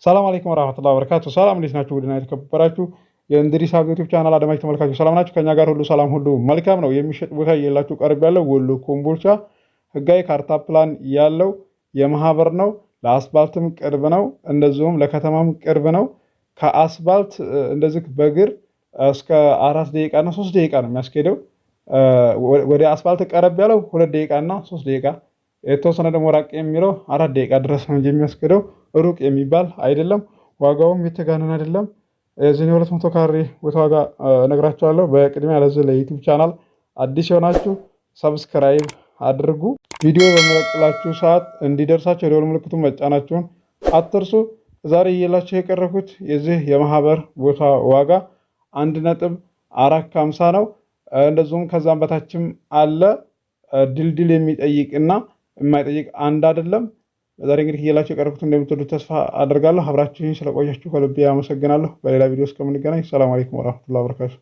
ሰላም አለይኩም ወራህመቱላሂ ወበረካቱ። ሰላም እንዴት ናችሁ? ውድና የተከበራችሁ የእንድሪስ ሀብ ዩቲዩብ ቻናል አድማጭ ተመልካቾች ሰላም ናችሁ? ከኛ ጋር ሁሉ ሰላም ሁሉ መልካም ነው። የሚሸጥ ቦታ እየላችሁ ቀርብ ያለው ወሎ ኮምቦልቻ ህጋዊ ካርታ ፕላን ያለው የማህበር ነው። ለአስፋልትም ቅርብ ነው፣ እንደዚሁም ለከተማም ቅርብ ነው። ከአስፋልት እንደዚህ በእግር እስከ 4 ደቂቃ እና 3 ደቂቃ ነው የሚያስኬደው። ወደ አስፋልት ቀረብ ያለው 2 ደቂቃ እና 3 ደቂቃ፣ የተወሰነ ደግሞ ራቅ የሚለው 4 ደቂቃ ድረስ ነው እንጂ የሚያስኬደው ሩቅ የሚባል አይደለም። ዋጋውም የተጋነን አይደለም። የዚህን 200 ካሬ ቦታ ዋጋ እነግራችኋለሁ። በቅድሚያ ለዚህ ለዩቲዩብ ቻናል አዲስ የሆናችሁ ሰብስክራይብ አድርጉ። ቪዲዮ በመለቅላችሁ ሰዓት እንዲደርሳችሁ የደወል ምልክቱን መጫናችሁን አትርሱ። ዛሬ እየላችሁ የቀረብኩት የዚህ የማህበር ቦታ ዋጋ 1.450 ነው። እንደዚሁም ከዛም በታችም አለ። ድልድል የሚጠይቅና የማይጠይቅ አንድ አይደለም። ዛሬ እንግዲህ እየላችሁ የቀረብኩት እንደምትወዱት ተስፋ አደርጋለሁ። አብራችሁኝ ስለቆያችሁ ከልቤ አመሰግናለሁ። በሌላ ቪዲዮ እስከምንገናኝ ሰላም አለይኩም ወራህመቱላሂ ወበረካቱ።